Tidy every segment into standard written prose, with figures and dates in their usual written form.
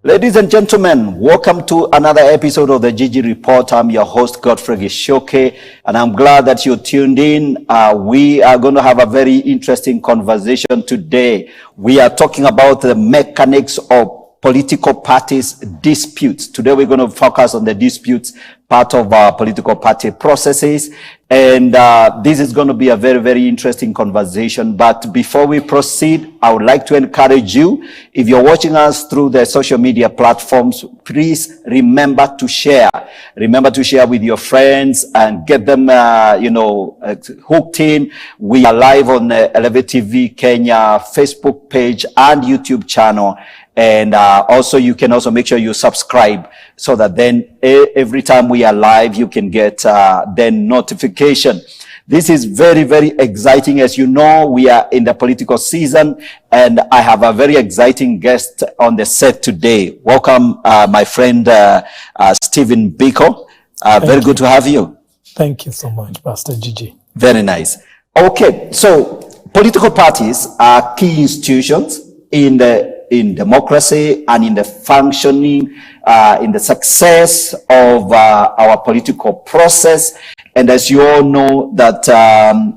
Ladies and gentlemen, welcome to another episode of the Gigi Report. I'm your host, Godfrey Gichuki, and I'm glad that you tuned in. We are going to have a very interesting conversation today. We are talking about the mechanics of political parties' disputes. Today we're going to focus on the disputes part of our political party processes. And this is going to be a very, very interesting conversation. But before we proceed, I would like to encourage you, if you're watching us through the social media platforms, please remember to share. Remember to share with your friends and get them, hooked in. We are live on the Elevate TV Kenya Facebook page and YouTube channel. And also, you can also make sure you subscribe so that then every time we are live, you can get then notification. This is very, very exciting. As you know, we are in the political season, and I have a very exciting guest on the set today. Welcome, my friend Stephen Biko. Very good to have you. Thank you so much, Pastor Gigi. Very nice. Okay, so political parties are key institutions in democracy and in the functioning, in the success of our political process. And as you all know that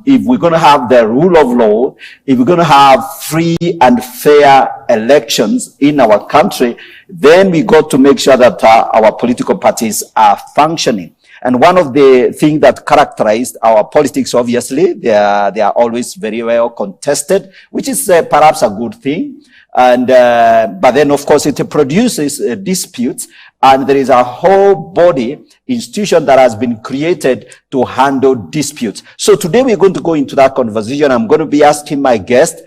if we're going to have the rule of law, if we're going to have free and fair elections in our country, then we got to make sure that our political parties are functioning. And one of the things that characterized our politics, obviously, they are always very well contested, which is perhaps a good thing. And but then, of course, it produces disputes, and there is a whole body institution that has been created to handle disputes. So today we're going to go into that conversation. I'm going to be asking my guest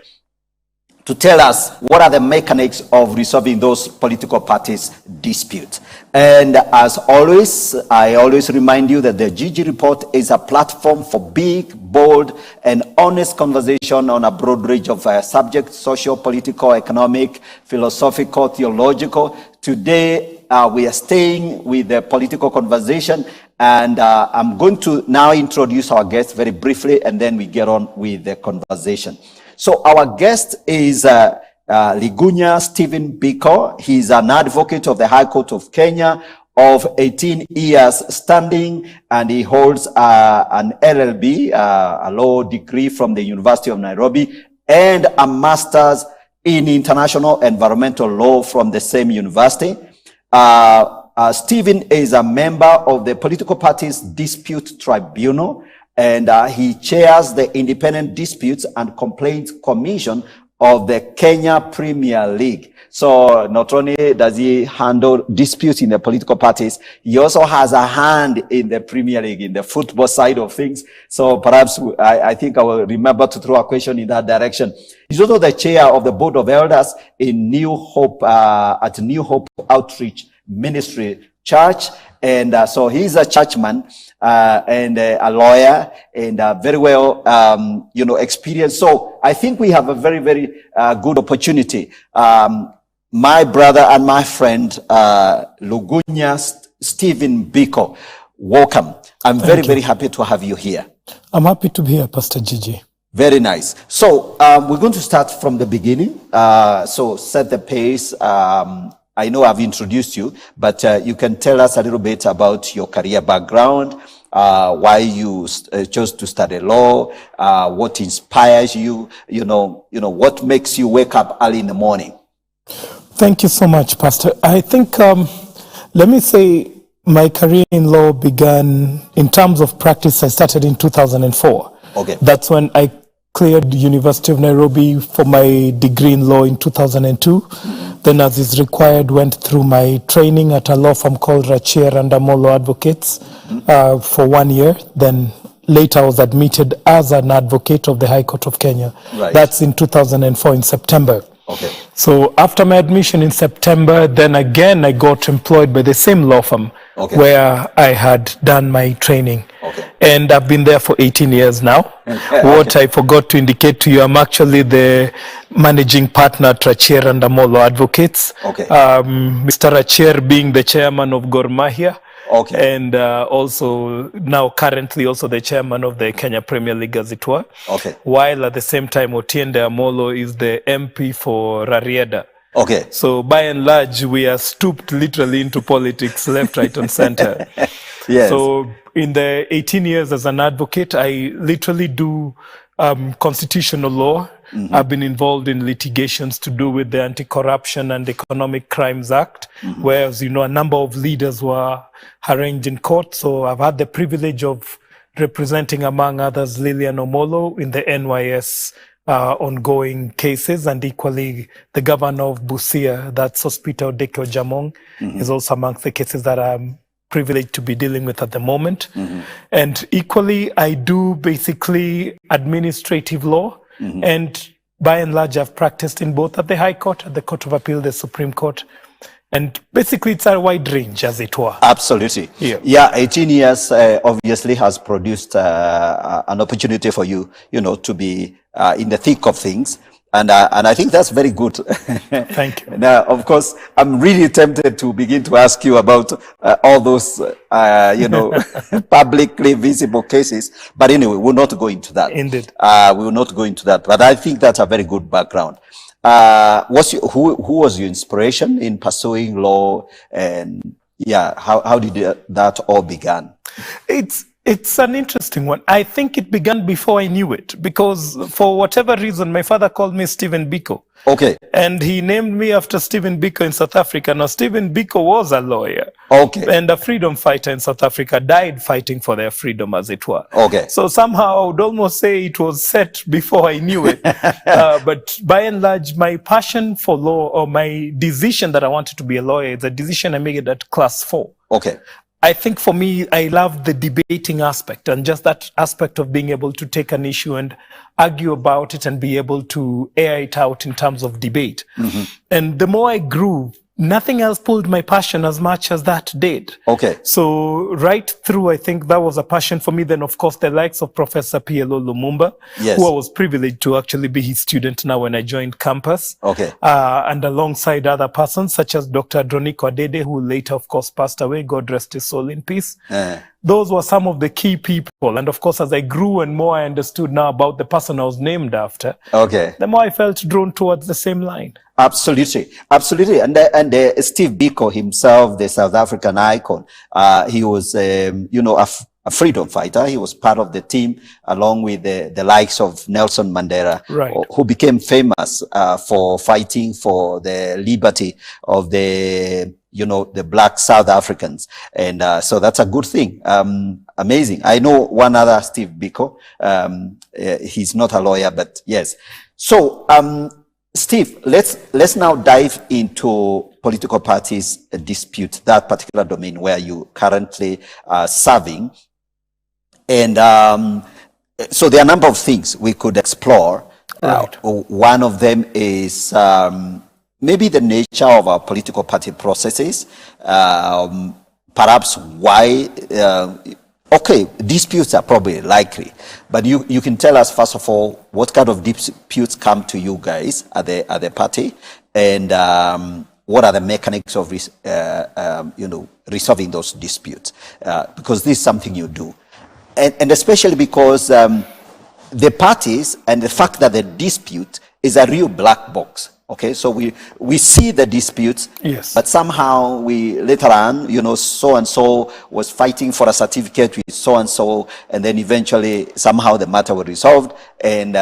to tell us what are the mechanics of resolving those political parties' disputes. And as always, I always remind you that the Gigi Report is a platform for big, bold, and honest conversation on a broad range of subjects: social, political, economic, philosophical, theological. Today, we are staying with the political conversation, and I'm going to now introduce our guest very briefly, and then we get on with the conversation. So our guest is Ligunya Stephen Biko. He's an advocate of the High Court of Kenya of 18 years standing, and he holds an LLB, a law degree from the University of Nairobi, and a master's in international environmental law from the same university. Stephen is a member of the Political Parties Dispute Tribunal, and he chairs the Independent Disputes and Complaints Commission of the Kenya Premier League. So not only does he handle disputes in the political parties, he also has a hand in the Premier League, in the football side of things. So perhaps I think I will remember to throw a question in that direction. He's also the chair of the Board of Elders in New Hope, at New Hope Outreach Ministry Church. And so he's a churchman and a lawyer, and very well, experienced. So I think we have a very, very good opportunity. My brother and my friend, Ligunya Stephen Biko, welcome. I'm very, very happy to have you here. I'm happy to be here, Pastor Gigi. Very nice. So we're going to start from the beginning. So set the pace. I know I've introduced you, but you can tell us a little bit about your career background, why you chose to study law, what inspires you, what makes you wake up early in the morning. Thank you so much, Pastor. I think, let me say, my career in law began, in terms of practice, I started in 2004. Okay. That's when I cleared the University of Nairobi for my degree in law in 2002. Mm-hmm. Then, as is required, went through my training at a law firm called Rachier and Amolo Advocates for 1 year. Then later I was admitted as an advocate of the High Court of Kenya. Right. That's in 2004 in September. Okay. So after my admission in September, then again I got employed by the same law firm where I had done my training. Okay. And I've been there for 18 years now. What I forgot to indicate to you, I'm actually the managing partner at Rachier and Amolo Advocates. Okay. Mr. Rachier being the chairman of Gor Mahia. Okay. And also now currently also the chairman of the Kenya Premier League, as it were. Okay. While at the same time Otiende Amolo is the MP for Rarieda. Okay. So by and large, we are stooped literally into politics, left, right, and center. Yes. So in the 18 years as an advocate, I literally do constitutional law. I've been involved in litigations to do with the Anti-Corruption and Economic Crimes Act, where, as you know, a number of leaders were arraigned in court. So I've had the privilege of representing, among others, Lillian Omolo in the NYS ongoing cases, and equally the governor of Busia, that's Hospital Deko Jamong, is also amongst the cases that I'm privileged to be dealing with at the moment. And equally, I do basically administrative law, and by and large, I've practiced in both at the High Court, at the Court of Appeal, the Supreme Court. And basically, it's a wide range, as it were. Absolutely. Yeah, 18 years obviously has produced an opportunity for you, to be in the thick of things. And I think that's very good. Thank you. Now, of course, I'm really tempted to begin to ask you about all those, publicly visible cases. But anyway, we'll not go into that. Indeed. We will not go into that. But I think that's a very good background. Who was your inspiration in pursuing law, and how did that all began? It's an interesting one. I think it began before I knew it, because for whatever reason, my father called me Stephen Biko. Okay. And he named me after Stephen Biko in South Africa. Now, Stephen Biko was a lawyer. Okay. And a freedom fighter in South Africa, died fighting for their freedom, as it were. Okay. So somehow I would almost say it was set before I knew it. But by and large, my passion for law, or my decision that I wanted to be a lawyer, is a decision I made at class 4. Okay. I think for me, I love the debating aspect, and just that aspect of being able to take an issue and argue about it and be able to air it out in terms of debate. And the more I grew, nothing else pulled my passion as much as that did. Okay. So right through, I think that was a passion for me. Then, of course, the likes of Professor PLO Lumumba, Yes. who I was privileged to actually be his student now when I joined campus. Okay. And alongside other persons such as Dr. Droniko Adede, who later, of course, passed away. God rest his soul in peace. Those were some of the key people. And of course, as I grew and more I understood now about the person I was named after, the more I felt drawn towards the same line. Absolutely. Absolutely. And Steve Biko himself, the South African icon, he was, a freedom fighter. He was part of the team along with the likes of Nelson Mandela, Right. who became famous for fighting for the liberty of the Black South Africans. And so that's a good thing. Amazing. I know one other Steve Biko. He's not a lawyer, but yes. So, Steve, let's now dive into political parties dispute, that particular domain where you currently are serving. And so there are a number of things we could explore. Right. One of them is maybe the nature of our political party processes, perhaps why. Okay, disputes are probably likely, but you can tell us first of all what kind of disputes come to you guys at the party, and what are the mechanics of resolving those disputes, because this is something you do, and especially because the parties and the fact that the dispute is a real black box. Okay, so we see the disputes, yes, but somehow we later on, so and so was fighting for a certificate with so and so, and then eventually somehow the matter was resolved, and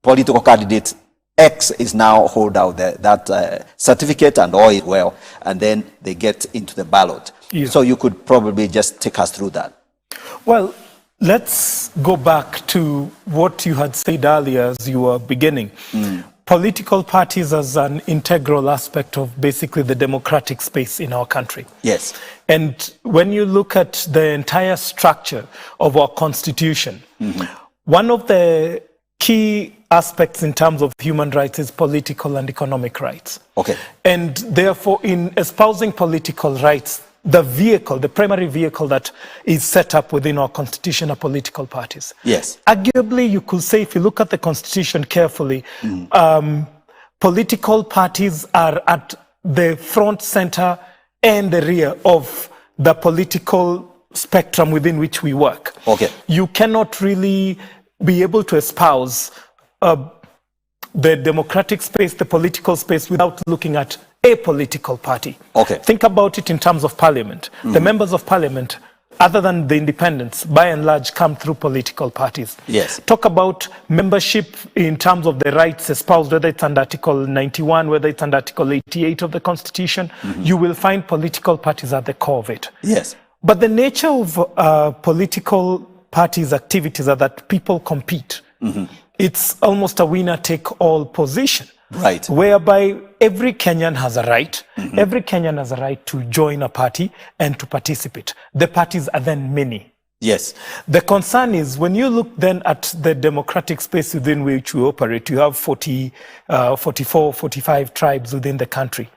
political candidate X is now hold out that certificate and all is well, and then they get into the ballot. Yes. So you could probably just take us through that. Well, let's go back to what you had said earlier as you were beginning. Political parties as an integral aspect of basically the democratic space in our country. Yes. And when you look at the entire structure of our constitution, one of the key aspects in terms of human rights is political and economic rights. Okay. And therefore, in espousing political rights, the primary vehicle that is set up within our constitution are political parties. Yes. Arguably, you could say, if you look at the constitution carefully, political parties are at the front, center, and the rear of the political spectrum within which we work. Okay. You cannot really be able to espouse the democratic space, the political space, without looking at a political party. Okay. Think about it in terms of parliament. The members of parliament, other than the independents, by and large, come through political parties. Yes. Talk about membership in terms of the rights espoused, whether it's under Article 91, whether it's under Article 88 of the Constitution, you will find political parties at the core of it. Yes. But the nature of political parties' activities are that people compete. It's almost a winner-take-all position. Right. Whereby every Kenyan has a right. Every Kenyan has a right to join a party and to participate. The parties are then many. Yes. The concern is when you look then at the democratic space within which we operate, you have 44, 45 tribes within the country.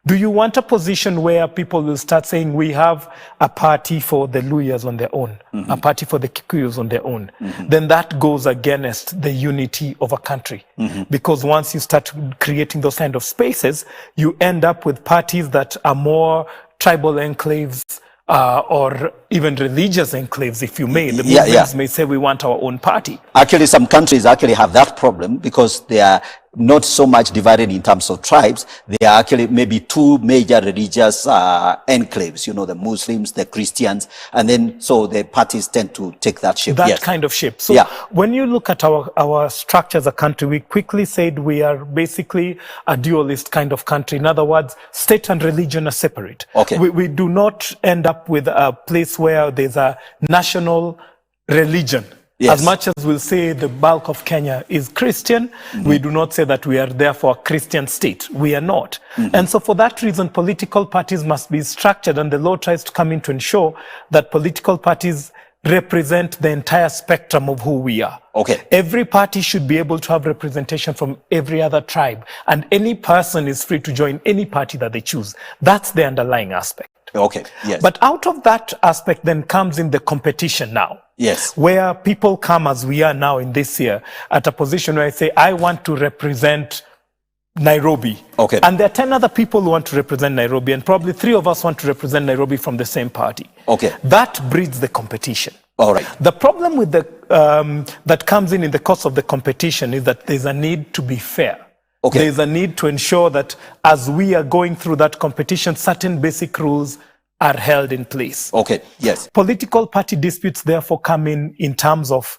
Do you want a position where people will start saying we have a party for the Luyas on their own, a party for the Kikuyus on their own? Then that goes against the unity of a country. Because once you start creating those kind of spaces, you end up with parties that are more tribal enclaves, or even religious enclaves, if you may. The Muslims may say we want our own party. Actually, some countries actually have that problem because they are not so much divided in terms of tribes. They are actually maybe two major religious enclaves, you know, the Muslims, the Christians, and then so the parties tend to take that shape. That kind of shape. So when you look at our structure as a country, we quickly said we are basically a dualist kind of country. In other words, state and religion are separate. Okay. We do not end up with a place where there's a national religion. Yes. As much as we'll say the bulk of Kenya is Christian, we do not say that we are therefore a Christian state. We are not. And so for that reason, political parties must be structured, and the law tries to come in to ensure that political parties represent the entire spectrum of who we are. Okay. Every party should be able to have representation from every other tribe, and any person is free to join any party that they choose. That's the underlying aspect. Okay. Yes. But out of that aspect then comes in the competition now. Yes. Where people come, as we are now in this year, at a position where I say, I want to represent Nairobi. Okay. And there are 10 other people who want to represent Nairobi, and probably 3 of us want to represent Nairobi from the same party. Okay. That breeds the competition. All right. The problem with the that comes in the course of the competition is that there's a need to be fair. Okay. There's a need to ensure that as we are going through that competition, certain basic rules are held in place. Okay. Yes. Political party disputes therefore come in terms of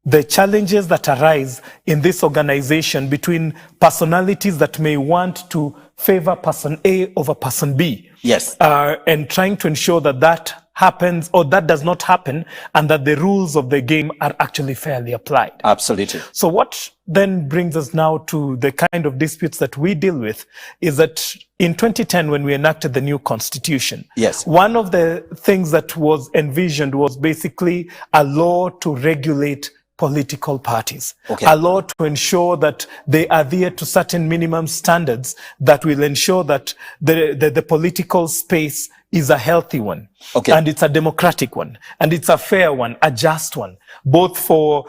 the challenges that arise in this organization between personalities that may want to favor person A over person B. Yes. And trying to ensure that that happens or that does not happen, and that the rules of the game are actually fairly applied. Absolutely. So what then brings us now to the kind of disputes that we deal with is that in 2010, when we enacted the new constitution, yes, one of the things that was envisioned was basically a law to regulate political parties, okay, a law to ensure that they adhere to certain minimum standards that will ensure that the political space is a healthy one, okay, and it's a democratic one, and it's a fair one, a just one, both for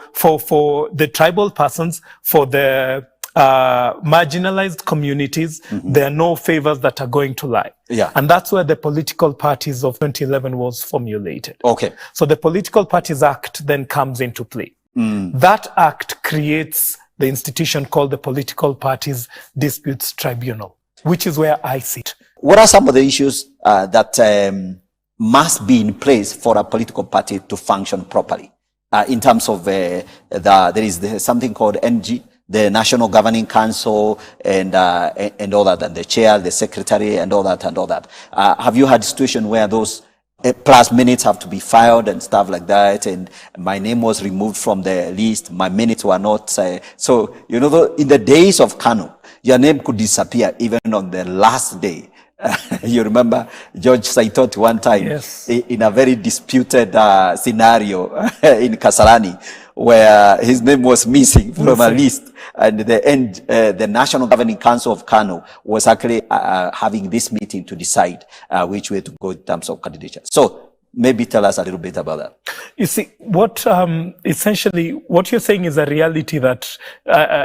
the tribal persons, for the marginalized communities. Mm-hmm. There are no favors that are going to lie. Yeah. And that's where the political parties of 2011 was formulated. Okay. So the Political Parties Act then comes into play. Mm. That act creates the institution called the Political Parties Disputes Tribunal, which is where I sit. What are some of the issues that must be in place for a political party to function properly? In terms of there is something called NG, the National Governing Council, and all that, and the chair, the secretary, and all that. Have you had a situation where those plus minutes have to be filed and stuff like that, and my name was removed from the list, my minutes were not, so, you know, in the days of Kanu, your name could disappear even on the last day. You remember George Saitoti one time, yes, in a very disputed scenario in Kasarani, where his name was missing from a list, and the National Governing Council of Kano was actually having this meeting to decide which way to go in terms of candidature. So maybe tell us a little bit about that. You see, what essentially what you're saying is a reality that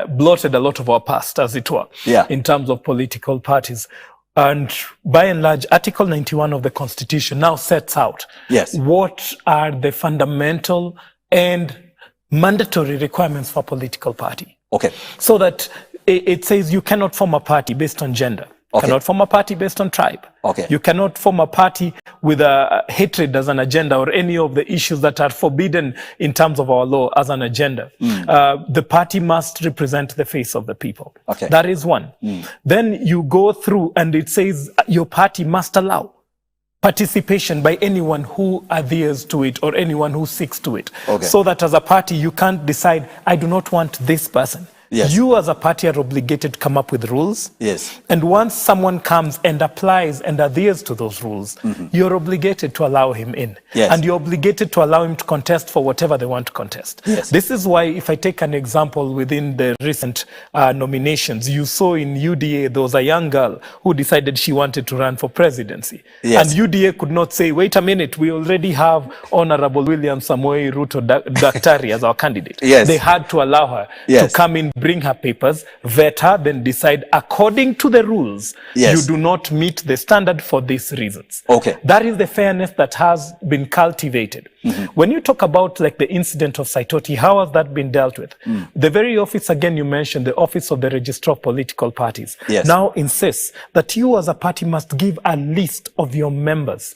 blotted a lot of our past, as it were, yeah, in terms of political parties. And by and large, Article 91 of the Constitution now sets out, yes, what are the fundamental and mandatory requirements for a political party. Okay. So that it says you cannot form a party based on gender. You cannot form a party based on tribe. You cannot form a party with a hatred as an agenda or any of the issues that are forbidden in terms of our law as an agenda. The party must represent the face of the people. That is one. Then you go through and it says your party must allow participation by anyone who adheres to it or anyone who seeks to it. So that as a party, you can't decide, I do not want this person. You as a party are obligated to come up with rules. And once someone comes and applies and adheres to those rules, you're obligated to allow him in. And you're obligated to allow him to contest for whatever they want to contest. This is why, if I take an example within the recent nominations, you saw in UDA, there was a young girl who decided she wanted to run for presidency. And UDA could not say, wait a minute, we already have Honorable William Samoei Ruto Daktari as our candidate. They had to allow her to come in, bring her papers, vet her, then decide according to the rules, you do not meet the standard for these reasons. That is the fairness that has been cultivated. When you talk about like the incident of Saitoti, how has that been dealt with? The very office, again, you mentioned, the Office of the Registrar of Political Parties, now insists that you as a party must give a list of your members.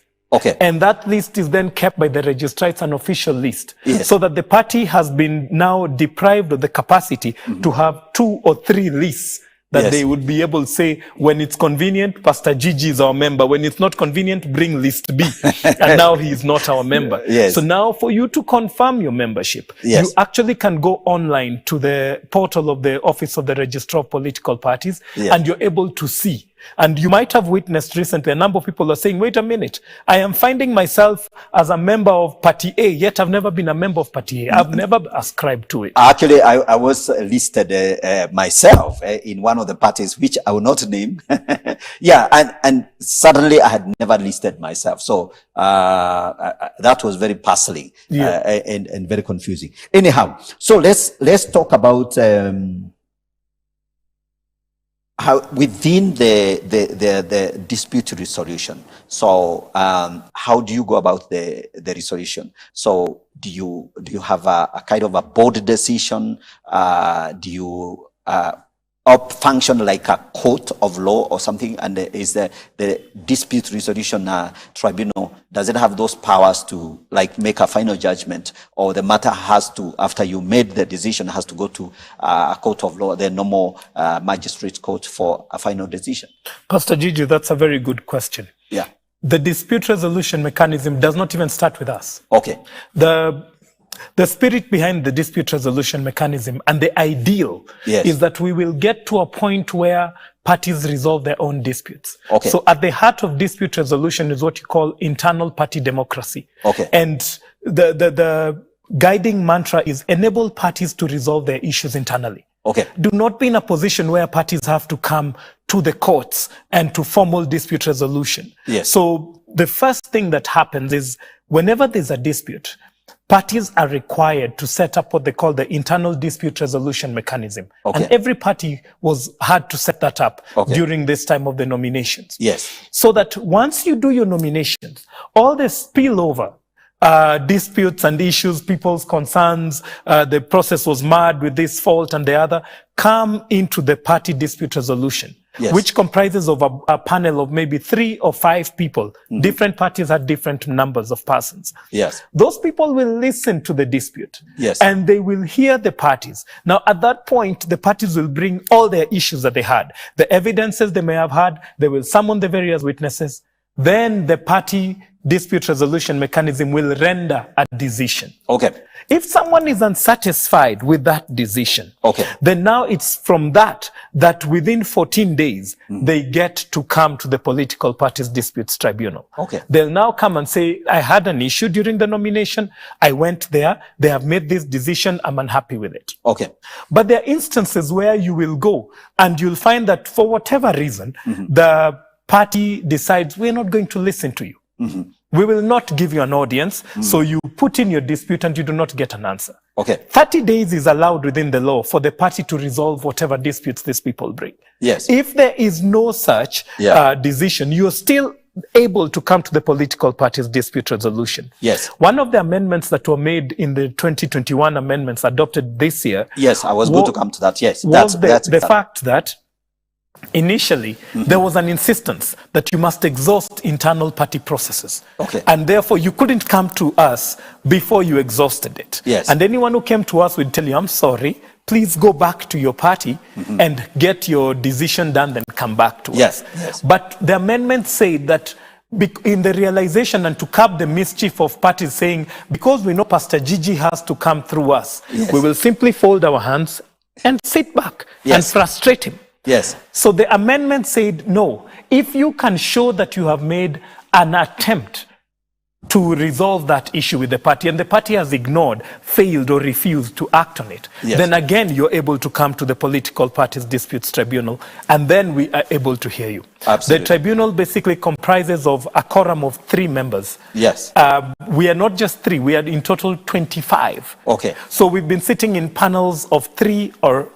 And that list is then kept by the registrar. It's an official list. So that the party has been now deprived of the capacity to have 2 or 3 lists that they would be able to say, when it's convenient, Pastor Gigi is our member. When it's not convenient, bring list B. And now he is not our member. So now for you to confirm your membership, you actually can go online to the portal of the Office of the Registrar of Political Parties, and you're able to see. And you might have witnessed recently, a number of people are saying, wait a minute, I am finding myself as a member of Party A, yet I've never been a member of Party A. I've never ascribed to it. Actually, I was listed myself in one of the parties, which I will not name. And suddenly I had never listed myself. So that was very puzzling and very confusing. Anyhow, so let's talk about how within the dispute resolution. So how do you go about the resolution? So do you have a kind of a board decision? Do you function like a court of law or something? And is the dispute resolution tribunal, does it have those powers to like make a final judgment, or the matter has to, after you made the decision, has to go to a court of law, the normal magistrate court for a final decision? Pastor Gigi, that's a very good question. The dispute resolution mechanism does not even start with us. The spirit behind the dispute resolution mechanism and the ideal is that we will get to a point where parties resolve their own disputes. So at the heart of dispute resolution is what you call internal party democracy. And the guiding mantra is enable parties to resolve their issues internally. Do not be in a position where parties have to come to the courts and to formal dispute resolution. So the first thing that happens is whenever there's a dispute, parties are required to set up what they call the internal dispute resolution mechanism. And every party had to set that up during this time of the nominations. So that once you do your nominations, all the spillover disputes and issues, people's concerns, the process was marred with this fault and the other, come into the party dispute resolution, which comprises of a panel of maybe 3 or 5 people. Different parties had different numbers of persons. Those people will listen to the dispute and they will hear the parties. Now, at that point, the parties will bring all their issues that they had, the evidences they may have had, they will summon the various witnesses. Then the party dispute resolution mechanism will render a decision. If someone is unsatisfied with that decision, then now it's from that within 14 days, they get to come to the political parties disputes tribunal. They'll now come and say, I had an issue during the nomination. I went there. They have made this decision. I'm unhappy with it. But there are instances where you will go and you'll find that for whatever reason, the party decides, we're not going to listen to you. We will not give you an audience. So you put in your dispute and you do not get an answer. 30 days is allowed within the law for the party to resolve whatever disputes these people bring. If there is no such decision, you're still able to come to the political parties dispute resolution. Yes. One of the amendments that were made in the 2021 amendments adopted this year. Yes, I was going to come to that. Yes, was that's the fact that initially there was an insistence that you must exhaust internal party processes. Okay. And therefore you couldn't come to us before you exhausted it. Yes. And anyone who came to us would tell you, I'm sorry, please go back to your party and get your decision done, then come back to us. Yes. But the amendment said that in the realization and to curb the mischief of parties saying, because we know Pastor Gigi has to come through us, we will simply fold our hands and sit back and frustrate him. Yes. So the amendment said, no, if you can show that you have made an attempt to resolve that issue with the party, and the party has ignored, failed, or refused to act on it, then again, you're able to come to the political parties disputes tribunal, and then we are able to hear you. Absolutely. The tribunal basically comprises of a quorum of 3 members. Yes. We are not just 3, we are in total 25. Okay. So we've been sitting in panels of 3 or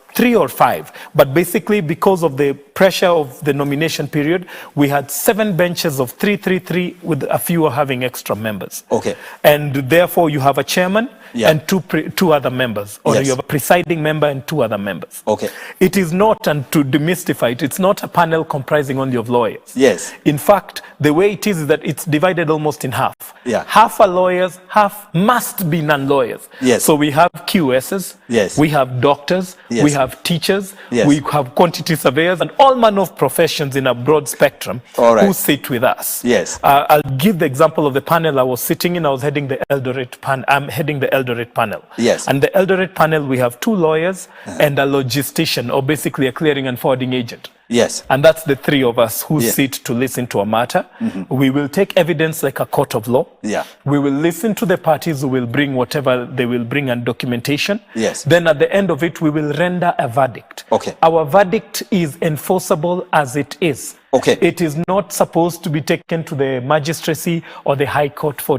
5, but basically because of the pressure of the nomination period, we had 7 benches of 3, with a few having extra members. Okay. And therefore you have a chairman and two other members, or you have a presiding member and 2 other members. Okay. It is not, and to demystify it, it's not a panel comprising only of lawyers. Yes. In fact, the way it is that it's divided almost in half. Yeah. Half are lawyers, half must be non-lawyers. Yes. So we have QSs, we have doctors, we have teachers, we have quantity surveyors, and all manner of professions in a broad spectrum who sit with us. Yes. I'll give the example of the panel I was sitting in. I was heading the Eldoret panel. I'm heading the Eldoret panel. Yes. And the Eldoret panel, we have 2 lawyers and a logistician, or basically a clearing and forwarding agent. Yes. And that's the 3 of us who sit to listen to a matter. We will take evidence like a court of law. Yeah. We will listen to the parties who will bring whatever they will bring and documentation. Yes. Then at the end of it, we will render a verdict. Okay. Our verdict is enforceable as it is. Okay. It is not supposed to be taken to the magistracy or the high court for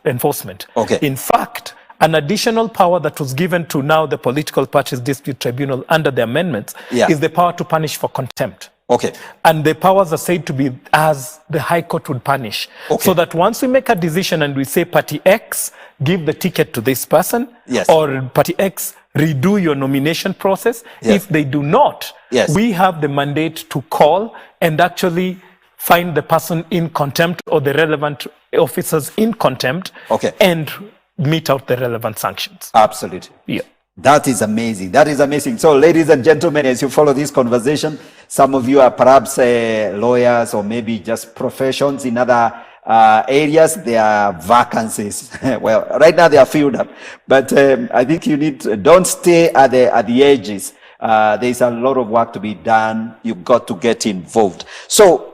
enforcement. Okay. In fact, an additional power that was given to now the political parties dispute tribunal under the amendments is the power to punish for contempt. Okay. And the powers are said to be as the High Court would punish. Okay. So that once we make a decision and we say Party X, give the ticket to this person, or Party X, redo your nomination process. If they do not, we have the mandate to call and actually find the person in contempt or the relevant officers in contempt and mete out the relevant sanctions. Absolutely. Yeah. That is amazing. That is amazing. So, ladies and gentlemen, as you follow this conversation, some of you are perhaps lawyers or maybe just professions in other areas. There are vacancies. Well, right now they are filled up, but I think you need don't stay at the edges. There's a lot of work to be done. You've got to get involved. So,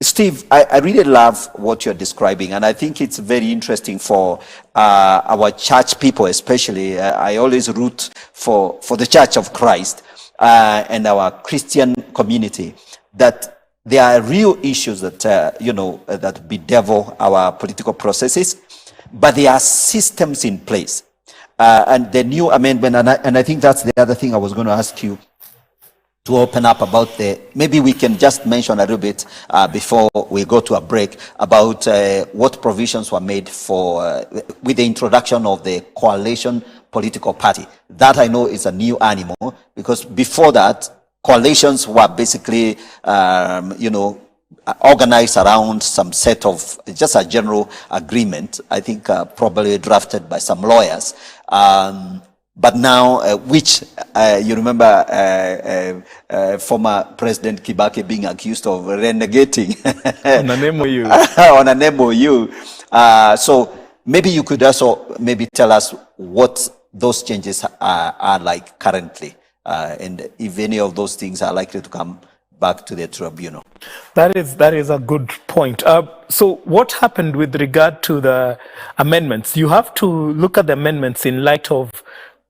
Steve, I really love what you're describing, and I think it's very interesting for our church people, especially. I always root for the Church of Christ and our Christian community, that there are real issues that that bedevil our political processes, but there are systems in place. And the new amendment, and I think that's the other thing I was going to ask you to open up about maybe we can just mention a little bit before we go to a break about what provisions were made for with the introduction of the coalition political party. That I know is a new animal, because before that, coalitions were basically, organized around some set of just a general agreement, I think probably drafted by some lawyers. But now, which you remember former President Kibaki being accused of renegating on an MOU. On an MOU. So maybe you could also maybe tell us what those changes are like currently, and if any of those things are likely to come back to the tribunal. That is a good point. So what happened with regard to the amendments? You have to look at the amendments in light of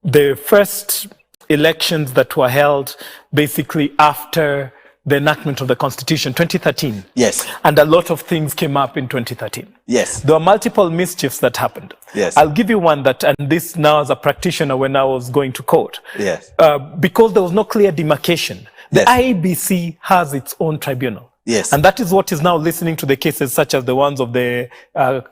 the first elections that were held basically after the enactment of the Constitution, 2013. Yes. And a lot of things came up in 2013. Yes. There were multiple mischiefs that happened. Yes. I'll give you one that, and this now as a practitioner when I was going to court. Yes. Because there was no clear demarcation. The IEBC has its own tribunal. Yes. And that is what is now listening to the cases such as the ones of the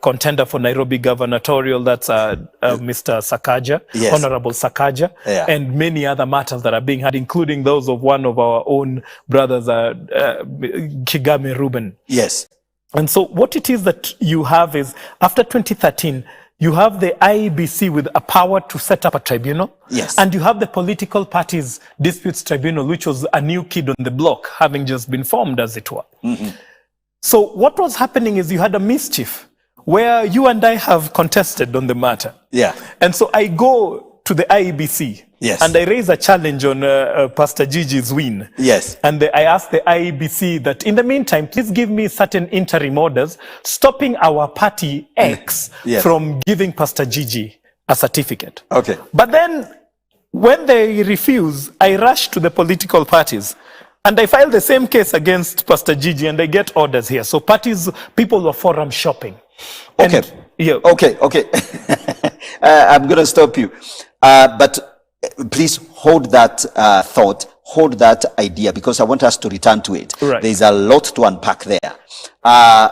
contender for Nairobi gubernatorial, that's Mr. Sakaja, Yes. Honorable Sakaja, Yeah. and many other matters that are being had, including those of one of our own brothers, Kigame Ruben. Yes. And so what it is that you have is, after 2013, you have the IEBC with a power to set up a tribunal. Yes. And you have the political parties disputes tribunal, which was a new kid on the block, having just been formed, as it were. Mm-hmm. So what was happening is you had a mischief where you and I have contested on the matter. Yeah. And so I go to the IEBC. Yes. And I raise a challenge on Pastor Gigi's win. Yes. And I asked the IEBC that in the meantime, please give me certain interim orders stopping our party X Yes. from giving Pastor Gigi a certificate. Okay. But then when they refuse, I rush to the political parties and I file the same case against Pastor Gigi and I get orders here. So people were forum shopping. Okay. And, yeah. Okay. I'm going to stop you. But please hold that thought, hold that idea, because I want us to return to it. Right. There's a lot to unpack there.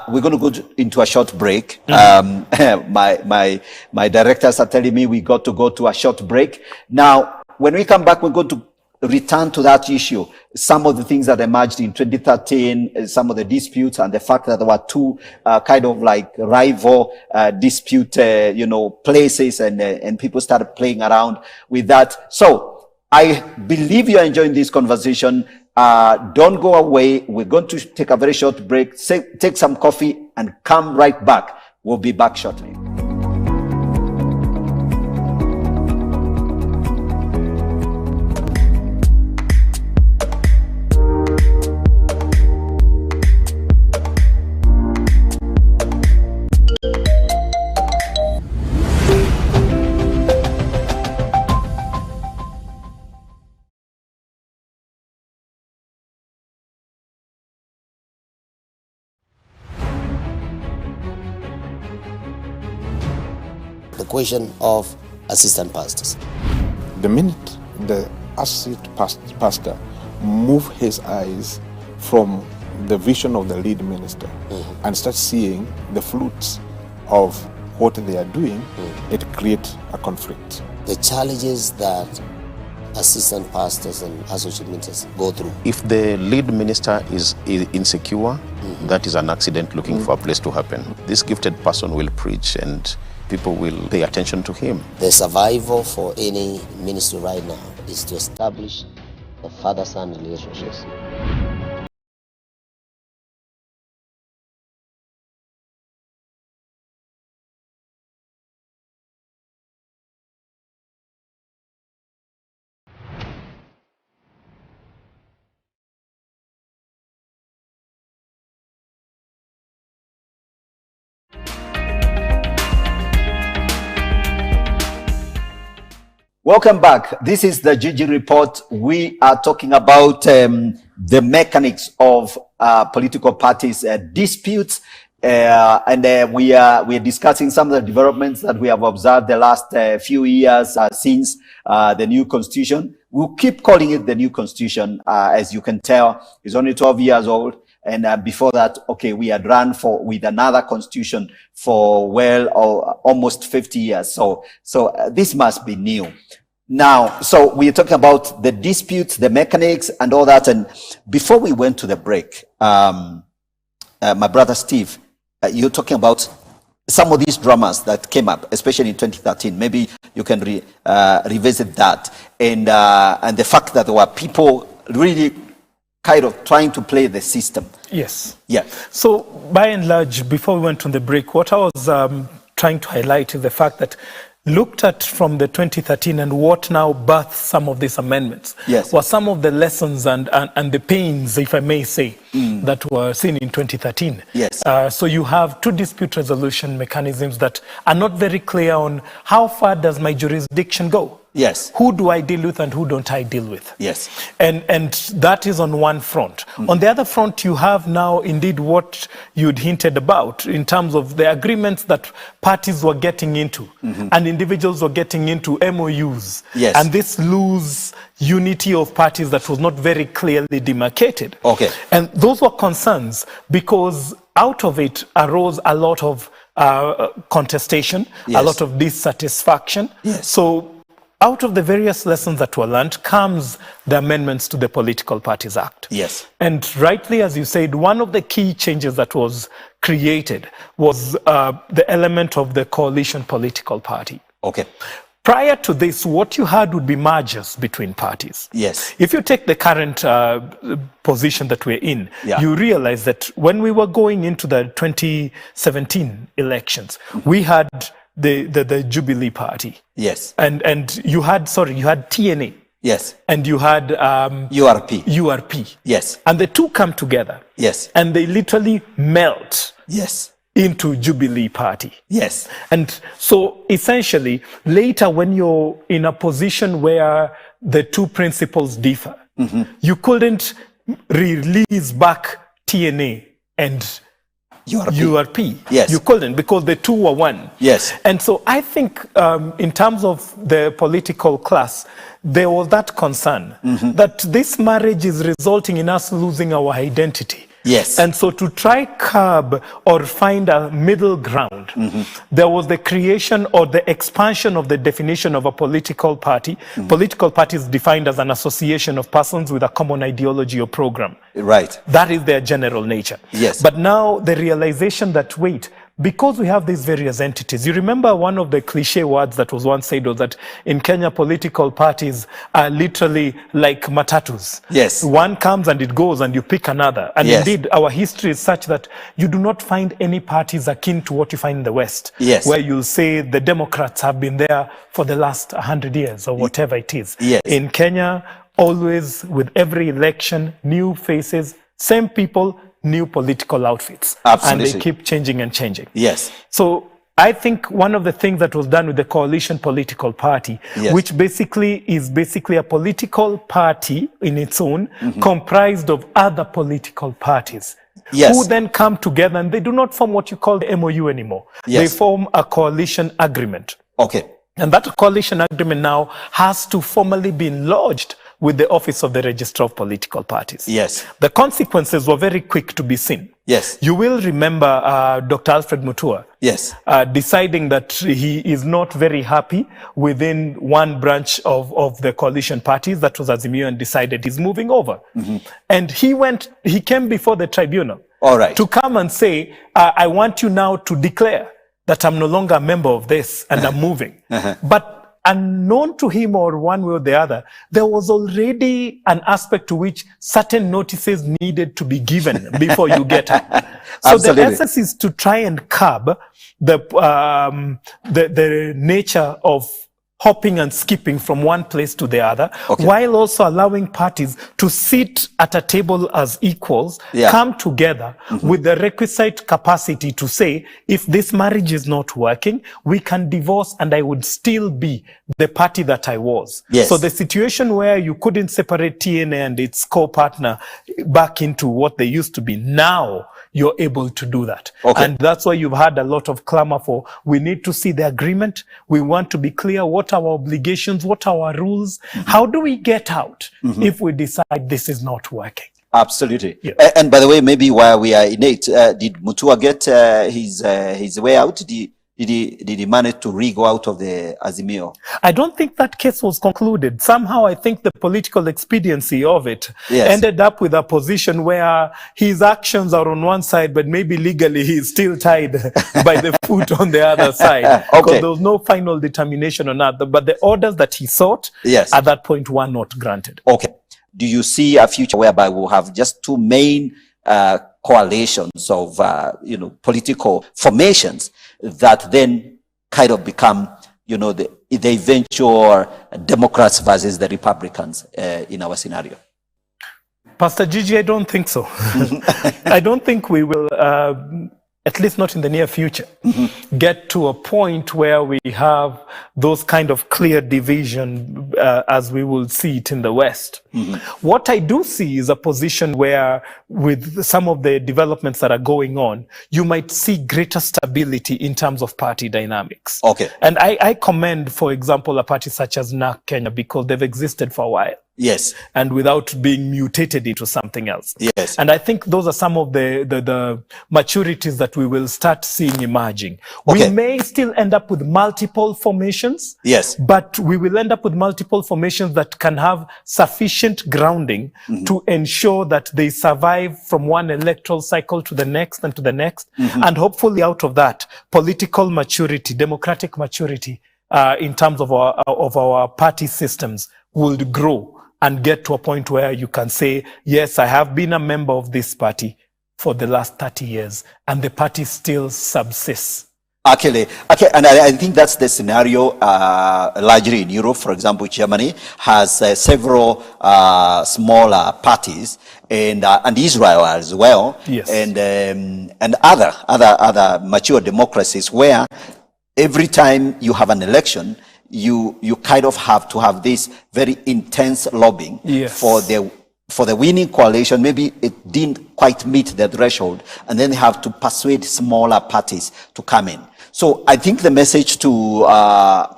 We're going to go into a short break. My directors are telling me we got to go to a short break. Now, when we come back, we're going to return to that issue. Some of the things that emerged in 2013, some of the disputes, and the fact that there were two kind of like rival dispute, places, and people started playing around with that. So I believe you are enjoying this conversation. Don't go away. We're going to take a very short break, take some coffee, and come right back. We'll be back shortly. The question of assistant pastors. The minute the assistant pastor move his eyes from the vision of the lead minister and start seeing the fruits of what they are doing, it creates a conflict. The challenges that assistant pastors and associate ministers go through. If the lead minister is insecure, that is an accident looking for a place to happen. This gifted person will preach and people will pay attention to him. The survival for any ministry right now is to establish the father-son relationships. Welcome back. This is the Gigi Report. We are talking about the mechanics of political parties disputes, and we are discussing some of the developments that we have observed the last few years since the new constitution. We'll keep calling it the new constitution. As you can tell, it's only 12 years old. And before that, we had run with another constitution for almost 50 years. So this must be new. Now, so we're talking about the disputes, the mechanics, and all that. And before we went to the break, my brother Steve, you're talking about some of these dramas that came up, especially in 2013. Maybe you can revisit that, and the fact that there were people really kind of trying to play the system. Yes. Yeah. So by and large, before we went on the break, what I was trying to highlight is the fact that looked at from the 2013 and what now birthed some of these amendments were some of the lessons and the pains, if I may say, that were seen in 2013. Yes. So you have two dispute resolution mechanisms that are not very clear on how far does my jurisdiction go. Yes. Who do I deal with and who don't I deal with? Yes. And that is on one front. On the other front, you have now indeed what you'd hinted about in terms of the agreements that parties were getting into and individuals were getting into MOUs. Yes. And this loose unity of parties that was not very clearly demarcated. Okay. And those were concerns because out of it arose a lot of contestation, Yes. a lot of dissatisfaction. Yes. So out of the various lessons that were learned comes the amendments to the Political Parties Act. Yes. And rightly, as you said, one of the key changes that was created was the element of the coalition political party. Okay. Prior to this, what you had would be mergers between parties. Yes. If you take the current position that we're in, Yeah. you realize that when we were going into the 2017 elections, we had the Jubilee Party. Yes. And you had TNA. Yes. And you had URP. URP. Yes. And the two come together. Yes. And they literally melt Yes. into Jubilee Party. Yes. And so essentially, later when you're in a position where the two principles differ, you couldn't release back TNA and URP. Yes. You couldn't because the two were one. Yes. And so I think in terms of the political class, there was that concern that this marriage is resulting in us losing our identity. Yes. And so to try curb or find a middle ground, there was the creation or the expansion of the definition of a political party. Political party is defined as an association of persons with a common ideology or program. Right. That is their general nature. Yes. But now the realization that, wait, because we have these various entities, you remember one of the cliche words that was once said was that in Kenya, political parties are literally like matatus. Yes. One comes and it goes and you pick another. And Yes. indeed, our history is such that you do not find any parties akin to what you find in the West. Yes. Where you'll say the Democrats have been there for the last 100 years or whatever it is. Yes. In Kenya, always with every election, new faces, same people, new political outfits. Absolutely. And they keep changing and changing. Yes. So I think one of the things that was done with the coalition political party, Yes. which basically is a political party in its own, comprised of other political parties. Yes. Who then come together and they do not form what you call the MOU anymore. Yes. They form a coalition agreement. Okay. And that coalition agreement now has to formally be lodged with the Office of the Registrar of Political Parties. Yes. The consequences were very quick to be seen. Yes. You will remember Dr. Alfred Mutua Yes. deciding that he is not very happy within one branch of the coalition parties, that was Azimio, and decided he's moving over. And he came before the tribunal All right. to come and say, I want you now to declare that I'm no longer a member of this and I'm moving. But unknown to him or one way or the other, there was already an aspect to which certain notices needed to be given before you get up. So Absolutely. the essence is to try and curb the nature of hopping and skipping from one place to the other, Okay. while also allowing parties to sit at a table as equals, Yeah. come together with the requisite capacity to say, if this marriage is not working, we can divorce and I would still be the party that I was. Yes. So the situation where you couldn't separate TNA and its co-partner back into what they used to be, now you're able to do that. Okay. And that's why you've had a lot of clamor for, we need to see the agreement. We want to be clear what are our obligations, what are our rules. How do we get out if we decide this is not working? Absolutely. Yeah. And by the way, maybe while we are in it, did Mutua get his way out? Did he manage to re-go out of the Azimio? I don't think that case was concluded. Somehow I think the political expediency of it Yes. ended up with a position where his actions are on one side, but maybe legally he's still tied by the foot on the other side. Okay. Because there was no final determination on that. But the orders that he sought Yes. at that point were not granted. Okay. Do you see a future whereby we'll have just two main coalitions of political formations that then kind of become the eventual Democrats versus the Republicans in our scenario? Pastor Gigi, I don't think so. I don't think we will at least not in the near future, get to a point where we have those kind of clear division as we will see it in the West. What I do see is a position where, with some of the developments that are going on, you might see greater stability in terms of party dynamics. Okay. And I commend, for example, a party such as NARC Kenya, because they've existed for a while. Yes. And without being mutated into something else. Yes. And I think those are some of the maturities that we will start seeing emerging. Okay. We may still end up with multiple formations. Yes. But we will end up with multiple formations that can have sufficient grounding to ensure that they survive from one electoral cycle to the next and to the next. And hopefully out of that, political maturity, democratic maturity, in terms of our party systems will grow and get to a point where you can say, yes, I have been a member of this party for the last 30 years, and the party still subsists. Okay, and I think that's the scenario largely in Europe. For example, Germany has several smaller parties, and Israel as well, Yes. and other mature democracies where every time you have an election, you kind of have to have this very intense lobbying. Yes. for the winning coalition. Maybe it didn't quite meet the threshold, and then they have to persuade smaller parties to come in. So I think the message to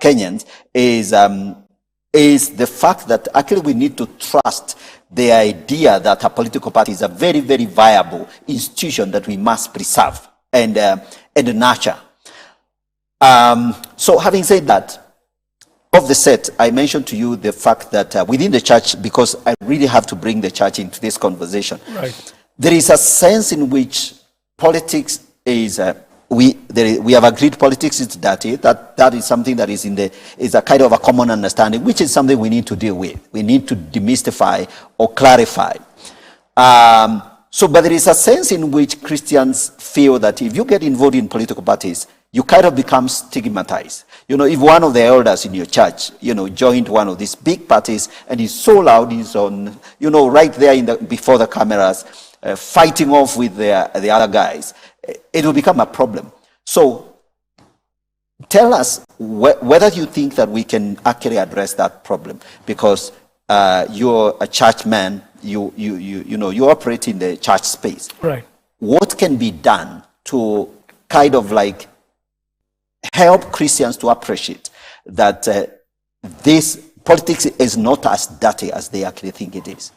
Kenyans is the fact that actually we need to trust the idea that a political party is a very, very viable institution that we must preserve and nurture. So having said that, of the set, I mentioned to you the fact that within the church, because I really have to bring the church into this conversation, Right. there is a sense in which politics is, we have agreed politics is dirty. That is something that is a kind of a common understanding, which is something we need to deal with. We need to demystify or clarify. But there is a sense in which Christians feel that if you get involved in political parties, you kind of become stigmatized. If one of the elders in your church, joined one of these big parties and he's so loud, he's on, right there before the cameras, fighting off with the other guys, it will become a problem. So tell us whether you think that we can actually address that problem, because you're a church man, you operate in the church space. Right. What can be done to kind of like help Christians to appreciate that this politics is not as dirty as they actually think it is?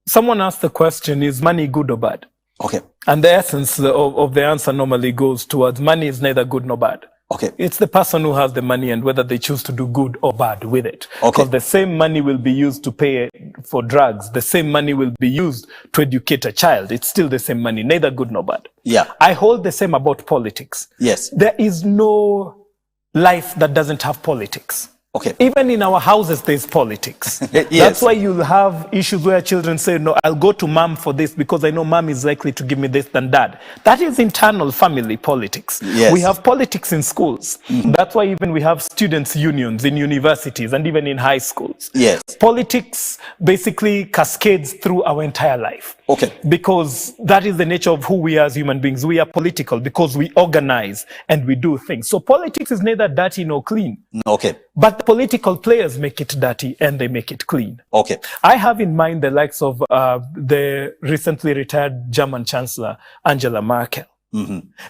Someone asked the question, is money good or bad? Okay. And the essence of the answer normally goes towards money is neither good nor bad. Okay. It's the person who has the money and whether they choose to do good or bad with it. Okay. Because the same money will be used to pay for drugs. The same money will be used to educate a child. It's still the same money, neither good nor bad. Yeah. I hold the same about politics. Yes. There is no life that doesn't have politics. Okay. Even in our houses, there's politics. Yes. That's why you'll have issues where children say, no, I'll go to mom for this because I know mom is likely to give me this than dad. That is internal family politics. Yes. We have politics in schools. That's why even we have students' unions in universities and even in high schools. Yes. Politics basically cascades through our entire life. Okay. Because that is the nature of who we are as human beings. We are political because we organize and we do things. So politics is neither dirty nor clean. Okay. But the political players make it dirty and they make it clean. Okay. I have in mind the likes of the recently retired German Chancellor, Angela Merkel.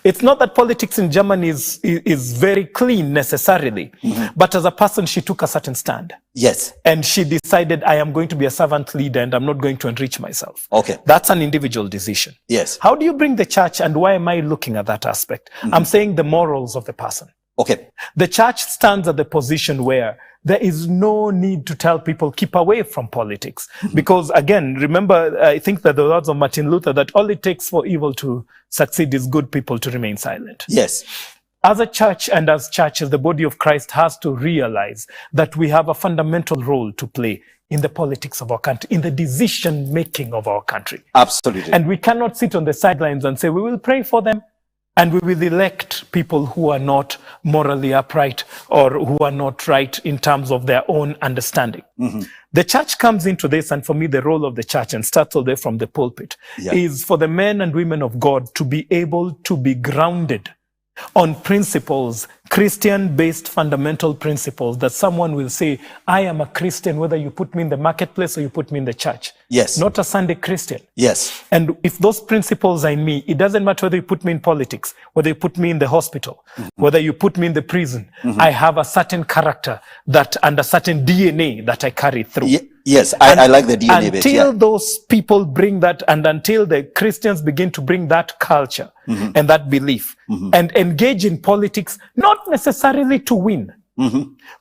It's not that politics in Germany is very clean necessarily, but as a person, she took a certain stand. Yes. And she decided, I am going to be a servant leader and I'm not going to enrich myself. Okay. That's an individual decision. Yes. How do you bring the church, and why am I looking at that aspect? I'm saying the morals of the person. Okay. The church stands at the position where there is no need to tell people, keep away from politics. Because again, remember, I think that the words of Martin Luther, that all it takes for evil to succeed is good people to remain silent. Yes. As a church and as churches, the body of Christ has to realize that we have a fundamental role to play in the politics of our country, in the decision making of our country. Absolutely. And we cannot sit on the sidelines and say, we will pray for them, And we will elect people who are not morally upright or who are not right in terms of their own understanding. The church comes into this, and for me, the role of the church, and starts all the way from the pulpit, is for the men and women of God to be able to be grounded on principles, Christian-based fundamental principles, that someone will say, I am a Christian, whether you put me in the marketplace or you put me in the church. Yes. Not a Sunday Christian. Yes. And if those principles are in me, it doesn't matter whether you put me in politics, whether you put me in the hospital, whether you put me in the prison. I have a certain character that, and a certain DNA that I carry through. Yes, I like the DNA bit. Until those people bring that, and until the Christians begin to bring that culture and that belief and engage in politics, not necessarily to win.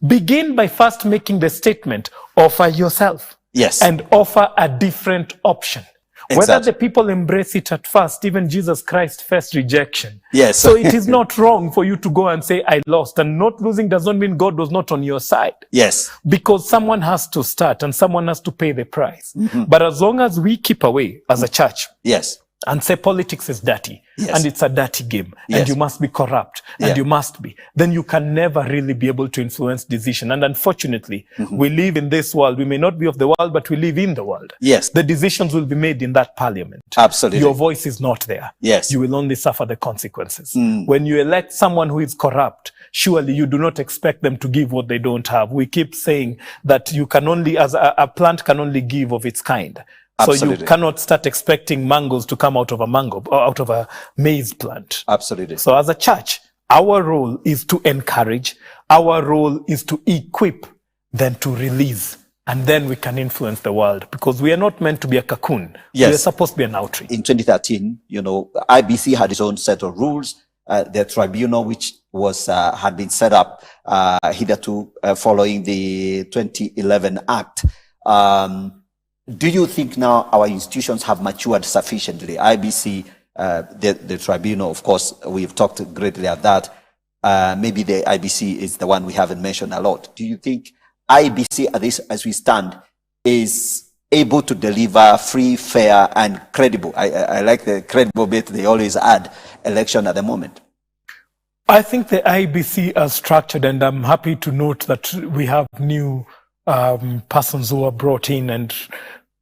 Begin by first making the statement, offer yourself. Yes. And offer a different option. Exactly. Whether the people embrace it at first, even Jesus Christ faced rejection. Yes. So it is not wrong for you to go and say, I lost. And not losing does not mean God was not on your side. Yes. Because someone has to start and someone has to pay the price. But as long as we keep away as a church, yes, and say politics is dirty, and it's a dirty game, and you must be corrupt, and you must be, then you can never really be able to influence decision. And unfortunately, we live in this world. We may not be of the world, but we live in the world. Yes. The decisions will be made in that parliament. Absolutely. Your voice is not there. Yes. You will only suffer the consequences. When you elect someone who is corrupt, surely you do not expect them to give what they don't have. We keep saying that you can only, as a plant can only give of its kind. So Absolutely. you cannot start expecting mangoes to come out of a mango or out of a maize plant. Absolutely. So as a church, our role is to encourage, our role is to equip, then to release, and then we can influence the world, because we are not meant to be a cocoon. Yes. We are supposed to be an outreach. In 2013, IBC had its own set of rules. The tribunal, which was had been set up hitherto following the 2011 Act. Do you think now our institutions have matured sufficiently? IBC, the tribunal, of course, we've talked greatly about that. Maybe the IBC is the one we haven't mentioned a lot. Do you think IBC, as we stand, is able to deliver free, fair, and credible? I like the credible bit they always add, election at the moment. I think the IBC are structured, and I'm happy to note that we have new persons who are brought in, and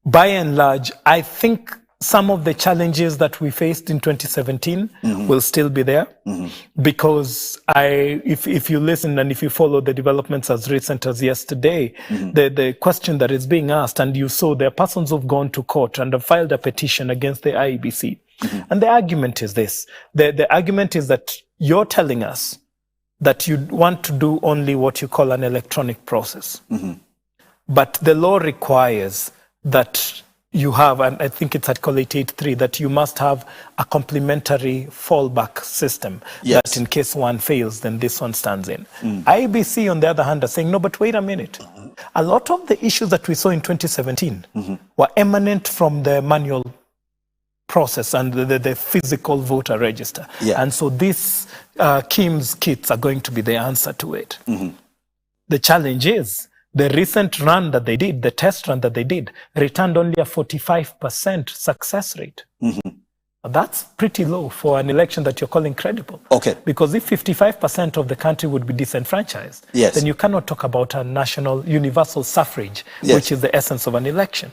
by and large, I think some of the challenges that we faced in 2017 will still be there, because if you listen and if you follow the developments as recent as yesterday, the question that is being asked, and you saw there are persons who've gone to court and have filed a petition against the IEBC. And the argument is this. The argument is that you're telling us that you want to do only what you call an electronic process. But the law requires that you have, and I think it's Article 883, that you must have a complementary fallback system. Yes. That in case one fails, then this one stands in. IBC, on the other hand, are saying, no, but wait a minute. A lot of the issues that we saw in 2017 were eminent from the manual process and the physical voter register. And so these Kim's kits are going to be the answer to it. The challenge is, the recent run that they did, the test run that they did, returned only a 45% success rate. That's pretty low for an election that you're calling credible. Okay. Because if 55% of the country would be disenfranchised, then you cannot talk about a national universal suffrage, which is the essence of an election.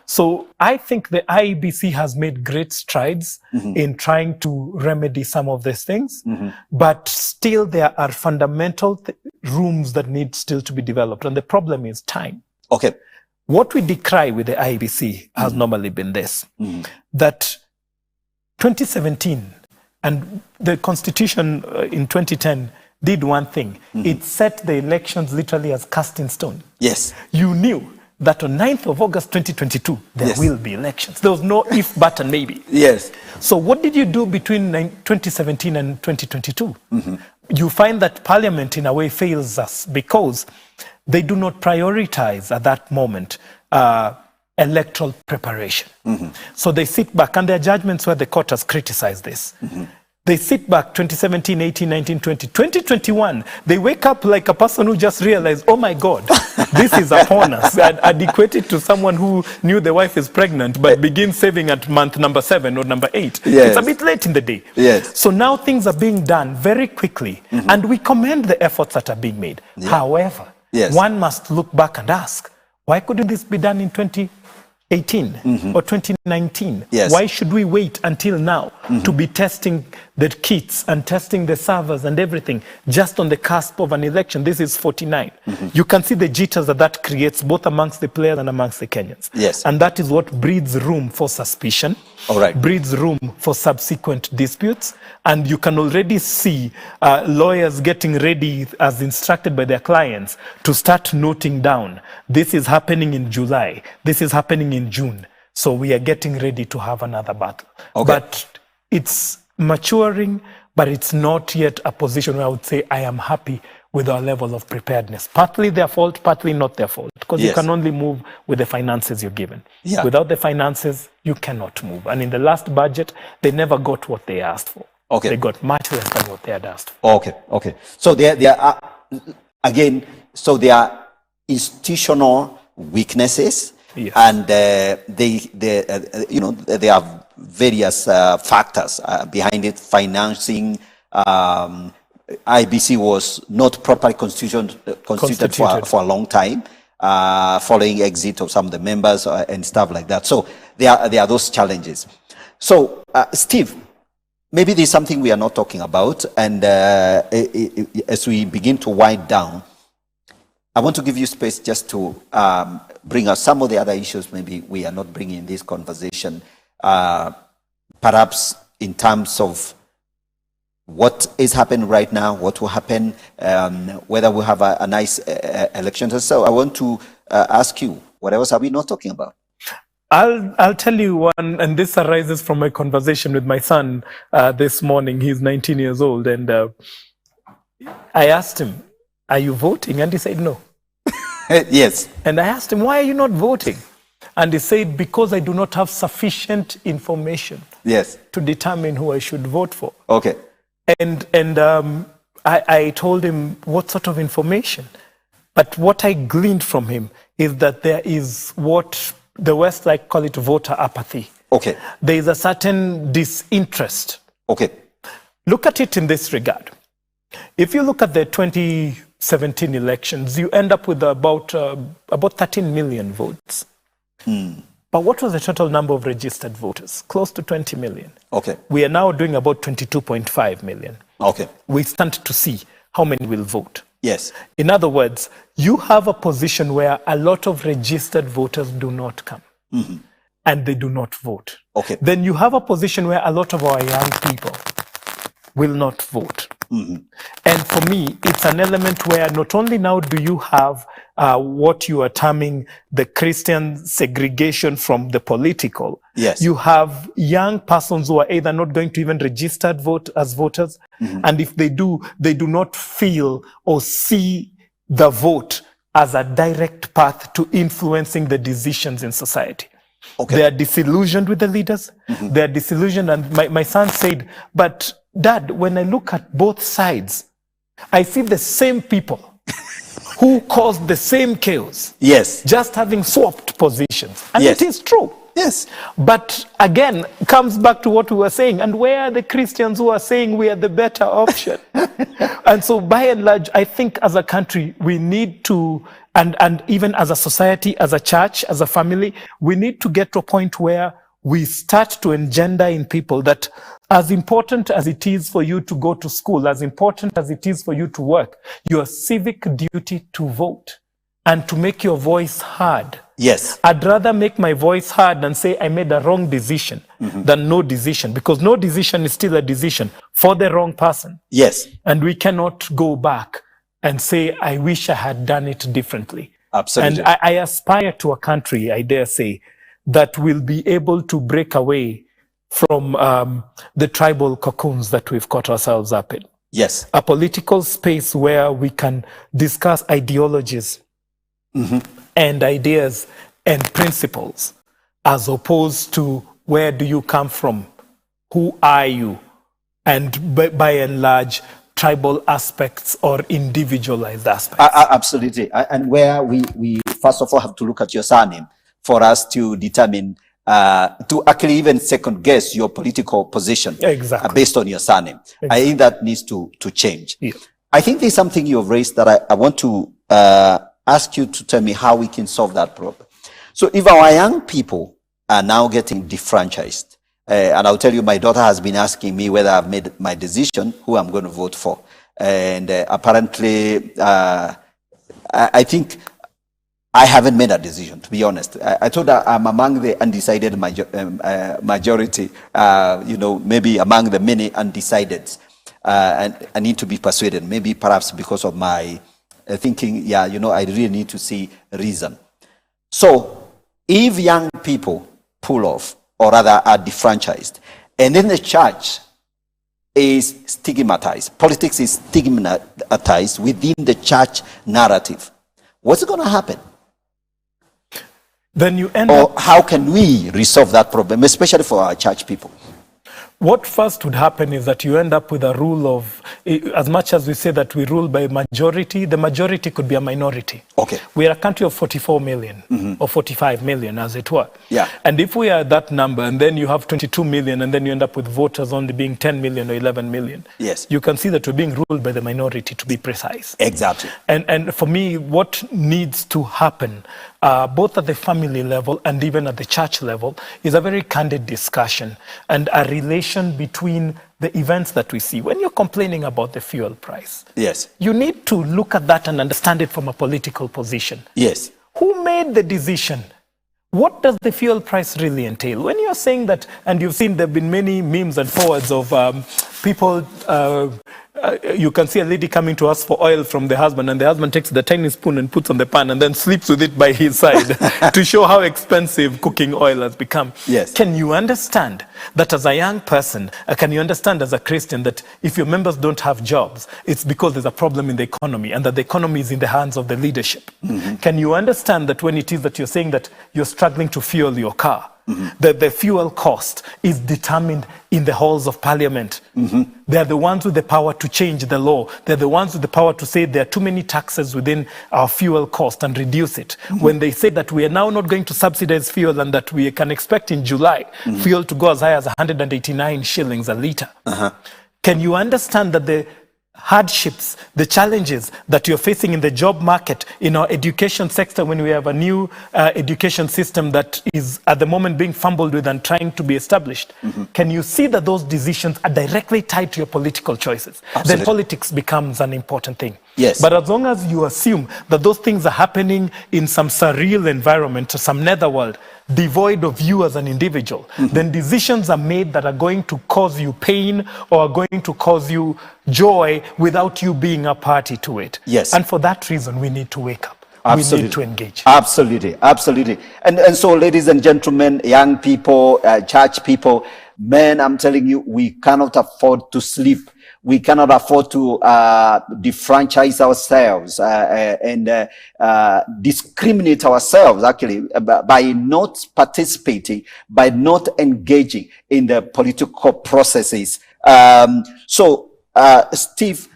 So I think the IEBC has made great strides in trying to remedy some of these things, but still there are fundamental rooms that need still to be developed. And the problem is time. Okay. What we decry with the IEBC has normally been this, that 2017 and the Constitution in 2010 did one thing. It set the elections literally as cast in stone. Yes. You knew that on 9th of August 2022, there will be elections. There was no if, but, and maybe. Yes. So what did you do between 2017 and 2022? You find that Parliament in a way fails us because they do not prioritize at that moment electoral preparation. So they sit back, and there are judgments where the court has criticized this. They sit back 2017, 18, 19, 20. 2021, they wake up like a person who just realized, oh my God, this is upon us. I'd equate it to someone who knew the wife is pregnant, but begins saving at month number 7 or number 8. Yes. It's a bit late in the day. Yes. So now things are being done very quickly, and we commend the efforts that are being made. Yeah. However, Yes. one must look back and ask, why couldn't this be done in 2018 or 2019? Yes. Why should we wait until now to be testing the kits and testing the servers and everything just on the cusp of an election? This is 49. You can see the jitters that creates both amongst the players and amongst the Kenyans. Yes. And that is what breeds room for suspicion, All right. breeds room for subsequent disputes. And you can already see lawyers getting ready, as instructed by their clients, to start noting down, this is happening in July, this is happening in June. So we are getting ready to have another battle. Okay. But it's maturing, but it's not yet a position where I would say I am happy with our level of preparedness. Partly their fault, partly not their fault. Because you Yes. can only move with the finances you're given. Yeah. Without the finances, you cannot move. And in the last budget, they never got what they asked for. Okay. They got much less than what they had asked for. Okay. So there are again. So there are institutional weaknesses, Yes. and there are various factors behind it. Financing. IBC was not properly constituted for a long time, following exit of some of the members and stuff like that. So there are those challenges. So Steve, maybe there's something we are not talking about, and as we begin to wind down, I want to give you space just to bring us some of the other issues maybe we are not bringing in this conversation, perhaps in terms of what is happening right now, what will happen, whether we have a nice election. So I want to ask you, what else are we not talking about? I'll tell you one, and this arises from my conversation with my son this morning. He's 19 years old, and I asked him, are you voting? And he said, no. Yes. And I asked him, why are you not voting? And he said, because I do not have sufficient information Yes. to determine who I should vote for. Okay. And I told him what sort of information. But what I gleaned from him is that there is what the West like call it voter apathy. Okay. There is a certain disinterest. Okay. Look at it in this regard. If you look at the 2017 elections, you end up with about 13 million votes. But what was the total number of registered voters? Close to 20 million. Okay. We are now doing about 22.5 million. Okay. We stand to see how many will vote. Yes. In other words, you have a position where a lot of registered voters do not come and they do not vote. Okay. Then you have a position where a lot of our young people will not vote. And for me, it's an element where not only now do you have what you are terming the Christian segregation from the political, Yes. you have young persons who are either not going to even register vote as voters, and if they do not feel or see the vote as a direct path to influencing the decisions in society. Okay. They are disillusioned with the leaders. They are disillusioned. And my son said, but Dad, when I look at both sides, I see the same people who caused the same chaos. Yes. Just having swapped positions. And Yes. it is true. Yes. But again, comes back to what we were saying. And where are the Christians who are saying we are the better option? And so by and large, I think as a country, we need to, and even as a society, as a church, as a family, we need to get to a point where we start to engender in people that as important as it is for you to go to school, as important as it is for you to work, your civic duty to vote and to make your voice heard. Yes. I'd rather make my voice heard and say I made a wrong decision than no decision, because no decision is still a decision for the wrong person. Yes. And we cannot go back and say, I wish I had done it differently. Absolutely. And I aspire to a country, I dare say, that will be able to break away from the tribal cocoons that we've caught ourselves up in. Yes. A political space where we can discuss ideologies and ideas and principles, as opposed to where do you come from? Who are you? and by and large, tribal aspects or individualized aspects. Absolutely. And where we first of all have to look at your surname for us to determine, to actually even second guess your political position based on your surname. Exactly. I think that needs to change. Yeah. I think there's something you've raised that I want to ask you to tell me how we can solve that problem. So if our young people are now getting defranchised, and I'll tell you, my daughter has been asking me whether I've made my decision, who I'm going to vote for. And apparently, I think I haven't made a decision, to be honest. I thought that I'm among the undecided majority, maybe among the many undecideds. And I need to be persuaded, maybe perhaps because of my thinking, I really need to see reason. So if young people pull off, or rather are defranchised, and then the church is stigmatized, politics is stigmatized within the church narrative, what's going to happen? Then you end up... Or how can we resolve that problem, especially for our church people? What first would happen is that you end up with a rule of, as much as we say that we rule by majority, the majority could be a minority. Okay. We are a country of 44 million, or 45 million, as it were. Yeah. And if we are that number, and then you have 22 million, and then you end up with voters only being 10 million or 11 million, yes, you can see that we're being ruled by the minority, to be precise. Exactly. And for me, what needs to happen, both at the family level and even at the church level, is a very candid discussion and a relation between the events that we see. When you're complaining about the fuel price, yes, you need to look at that and understand it from a political position. Yes. Who made the decision? What does the fuel price really entail? When you're saying that, and you've seen there have been many memes and forwards of people, you can see a lady coming to ask for oil from the husband, and the husband takes the tiny spoon and puts on the pan and then sleeps with it by his side to show how expensive cooking oil has become. Yes. Can you understand that as a young person, can you understand as a Christian that if your members don't have jobs, it's because there's a problem in the economy and that the economy is in the hands of the leadership? Mm-hmm. Can you understand that when it is that you're saying that you're struggling to fuel your car, that the fuel cost is determined in the halls of parliament? They're the ones with the power to change the law. They're the ones with the power to say there are too many taxes within our fuel cost and reduce it. When they say that we are now not going to subsidize fuel and that we can expect in July fuel to go as high as 189 shillings a litre. Can you understand that the hardships, the challenges that you're facing in the job market, in our education sector, when we have a new education system that is at the moment being fumbled with and trying to be established? Can you see that those decisions are directly tied to your political choices? Absolutely. Then politics becomes an important thing. Yes. But as long as you assume that those things are happening in some surreal environment, some netherworld, devoid of you as an individual, then decisions are made that are going to cause you pain or are going to cause you joy without you being a party to it. Yes. And for that reason, we need to wake up. Absolutely. We need to engage. Absolutely. Absolutely. And so, ladies and gentlemen, young people, church people, men, I'm telling you, we cannot afford to sleep. We cannot afford to defranchise ourselves and discriminate ourselves, actually, by not participating, by not engaging in the political processes. Steve,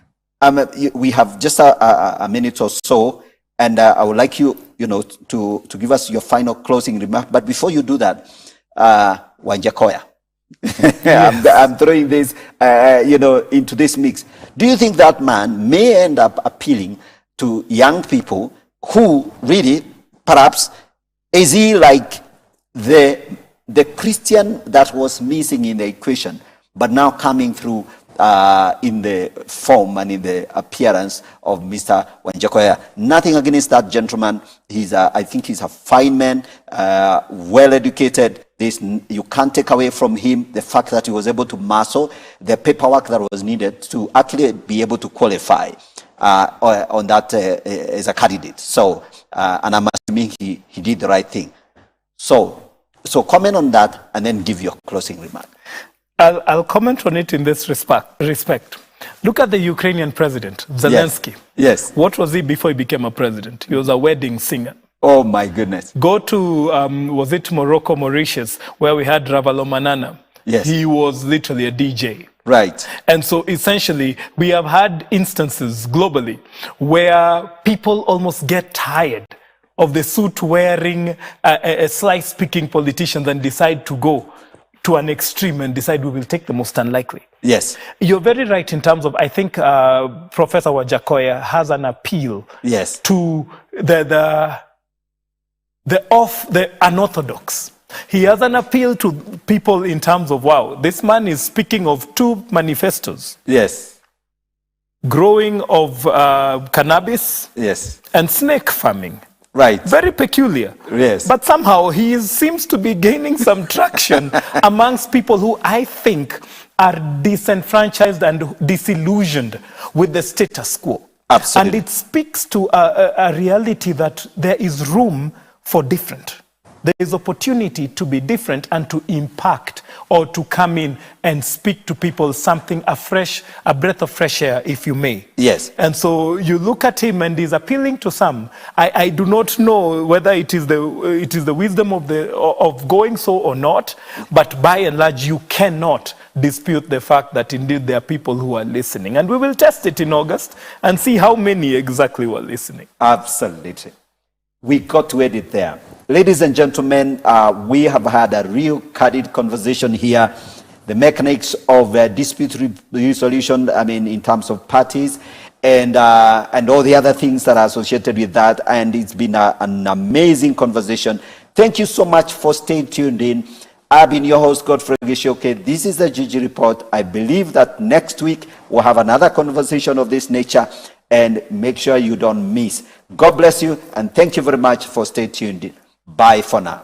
we have just a minute or so, and I would like you, to give us your final closing remark. But before you do that, Wanjakoya. I'm throwing this, into this mix. Do you think that man may end up appealing to young people who really, perhaps, is he like the Christian that was missing in the equation, but now coming through in the form and in the appearance of Mr. Wanjakoya? Nothing against that gentleman. I think he's a fine man, well educated. You can't take away from him the fact that he was able to muscle the paperwork that was needed to actually be able to qualify on that as a candidate. So, and I'm assuming he did the right thing. So comment on that and then give your closing remark. I'll comment on it in this respect. Look at the Ukrainian president, Zelensky. Yes. What was he before he became a president? He was a wedding singer. Oh my goodness. Go to, was it Morocco, Mauritius, where we had Ravalomanana. Yes. He was literally a DJ. Right. And so essentially, we have had instances globally where people almost get tired of the suit-wearing, slice-picking politicians and decide to go to an extreme and decide we will take the most unlikely. Yes. You're very right in terms of, I think Professor Wajakoya has an appeal Yes. to the unorthodox. He has an appeal to people in terms of, wow, this man is speaking of two manifestos. Yes. Growing of cannabis Yes. and snake farming. Right. Very peculiar. Yes. But somehow he seems to be gaining some traction amongst people who I think are disenfranchised and disillusioned with the status quo. Absolutely. And it speaks to a reality that there is room for different. There is opportunity to be different and to impact or to come in and speak to people something afresh, a breath of fresh air, if you may. Yes. And so you look at him and he's appealing to some. I do not know whether it is the wisdom of going so or not, but by and large you cannot dispute the fact that indeed there are people who are listening. And we will test it in August and see how many exactly were listening. Absolutely. We got to edit there. Ladies and gentlemen, we have had a real candid conversation here. The mechanics of dispute resolution, I mean, in terms of parties and all the other things that are associated with that. And it's been an amazing conversation. Thank you so much for staying tuned in. I've been your host, Godfrey Gichuki. This is the GG Report. I believe that next week we'll have another conversation of this nature, and make sure you don't miss. God bless you, and thank you very much for staying tuned in. Bye for now.